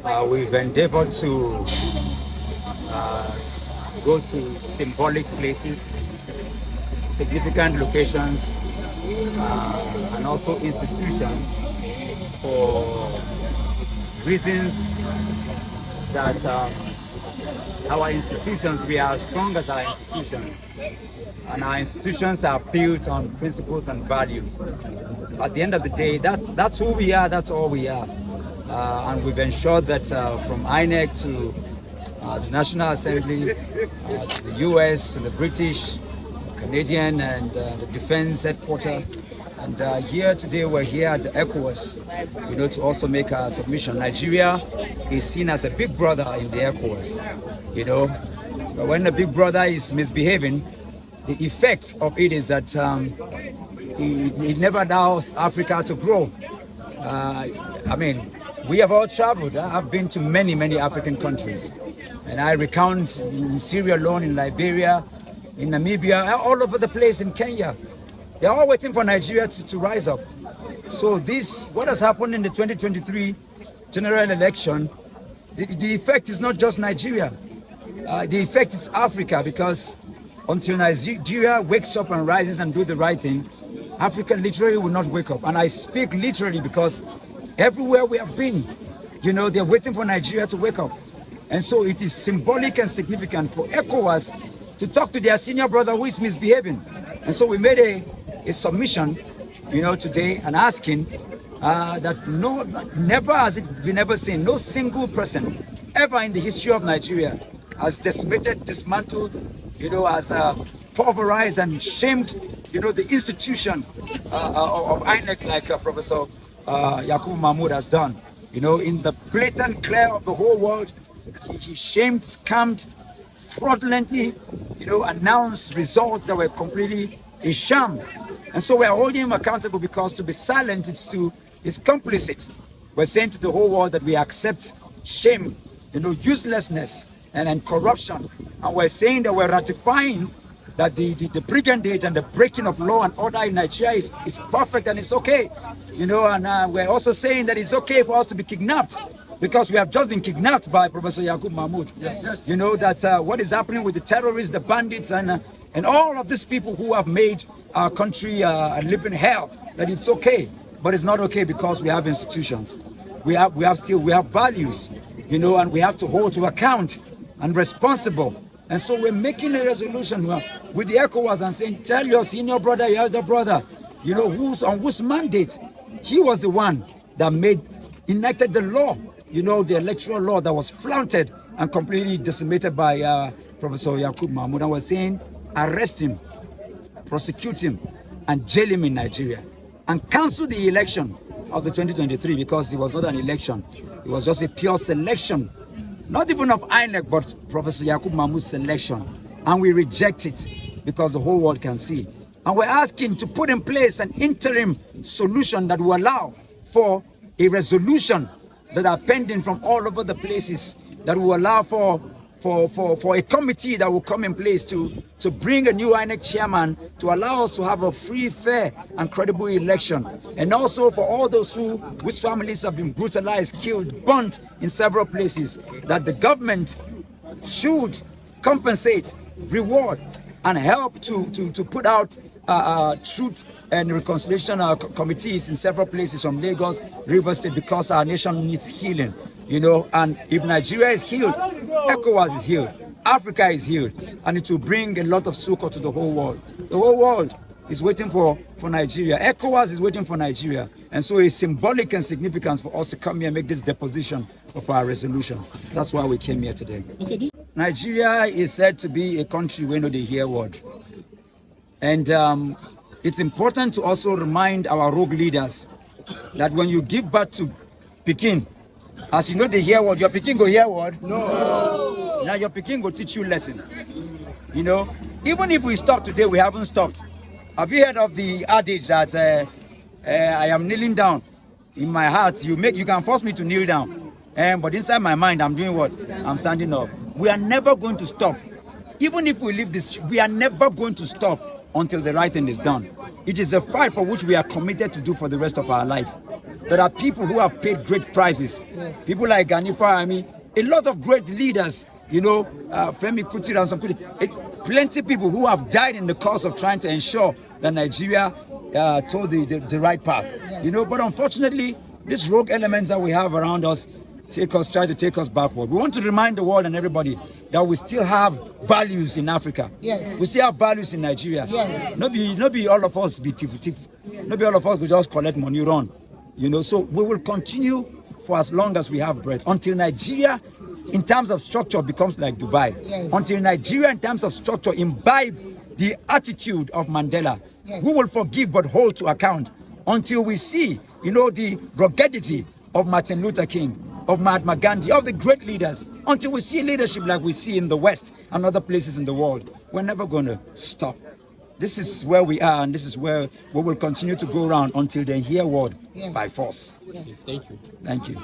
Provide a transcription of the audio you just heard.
We've endeavored to go to symbolic places, significant locations, and also institutions for reasons that our institutions, we are as strong as our institutions, and our institutions are built on principles and values. At the end of the day, that's who we are, that's all we are. And we've ensured that from INEC to the National Assembly, to the US, to the British, Canadian, and the Defense Headquarters. And here today, we're here at the ECOWAS, to also make a submission. Nigeria is seen as a big brother in the ECOWAS, But when the big brother is misbehaving, the effect of it is that it never allows Africa to grow. We have all traveled. I've been to many, many African countries. And I recount in Syria alone, in Liberia, in Namibia, all over the place, in Kenya. They're all waiting for Nigeria to rise up. So what has happened in the 2023 general election, the effect is not just Nigeria. The effect is Africa, because until Nigeria wakes up and rises and do the right thing, Africa literally will not wake up. And I speak literally because everywhere we have been, they're waiting for Nigeria to wake up. And so it is symbolic and significant for ECOWAS to talk to their senior brother who is misbehaving. And so we made a submission, today, and asking that never has it been ever seen, no single person ever in the history of Nigeria has decimated, dismantled, has pulverized and shamed, the institution of INEC like Professor Yakubu Mahmoud has done. In the blatant glare of the whole world, he shamed, scammed, fraudulently, announced results that were completely a sham. And so we're holding him accountable, because to be silent is complicit. We're saying to the whole world that we accept shame, uselessness and corruption. And we're saying that we're ratifying that the brigandage and the breaking of law and order in Nigeria is perfect and it's okay. And we're also saying that it's okay for us to be kidnapped, because we have just been kidnapped by Professor Yakubu Mahmoud. Yes. That what is happening with the terrorists, the bandits, and all of these people who have made our country a living hell, that it's okay. But it's not okay, because we have institutions. We have values, and we have to hold to account and responsible. And so we're making a resolution with the ECOWAS and saying, tell your senior brother, your elder brother, whose mandate. He was the one that enacted the law, the electoral law that was flaunted and completely decimated by Professor Yakubu Mahmoud. And we're saying, arrest him, prosecute him, and jail him in Nigeria, and cancel the election of the 2023, because it was not an election. It was just a pure selection, not even of INEC, but Professor Yakubu Mahmoud's selection. And we reject it, because the whole world can see. And we're asking to put in place an interim solution that will allow for a resolution that are pending from all over the places, that will allow for a committee that will come in place to bring a new INEC chairman, to allow us to have a free, fair, and credible election. And also for all those whose families have been brutalized, killed, burnt in several places, that the government should compensate, reward, and help to put out truth and reconciliation committees in several places from Lagos, Rivers State, because our nation needs healing. And if Nigeria is healed, ECOWAS is healed, Africa is healed, and it will bring a lot of succor to the whole world. The whole world is waiting for Nigeria. ECOWAS is waiting for Nigeria. And so it's symbolic and significant for us to come here and make this deposition of our resolution. That's why we came here today. Okay. Nigeria is said to be a country where they hear word. And it's important to also remind our rogue leaders that when you give birth to Peking, as you know they hear word, your Peking go hear word? No. Now your Peking go teach you lesson. Even if we stop today, we haven't stopped. Have you heard of the adage that I am kneeling down? In my heart, you can force me to kneel down. But inside my mind, I'm doing what? I'm standing up. We are never going to stop. Even if we leave this, we are never going to stop until the right thing is done. It is a fight for which we are committed to do for the rest of our life. There are people who have paid great prices. Yes. People like Gani Fawehinmi, a lot of great leaders, you know, Femi Kuti and some plenty of people who have died in the cause of trying to ensure that Nigeria told the right path. Yes. You know, but unfortunately, these rogue elements that we have around us try to take us backward. We want to remind the world and everybody that we still have values in Africa. Yes. We still have values in Nigeria. Yes. Not be all of us be tiff. Not be all of us will just collect money run. You know, so we will continue for as long as we have breath until Nigeria, in terms of structure, becomes like Dubai. Yes. Until Nigeria, in terms of structure, imbibe the attitude of Mandela. Yes. We will forgive but hold to account until we see, you know, the ruggedity of Martin Luther King, of Mahatma Gandhi, of the great leaders. Until we see leadership like we see in the West and other places in the world, we're never going to stop. This is where we are, and this is where we will continue to go around until they hear word Yes. by force. Yes. Thank you. Thank you.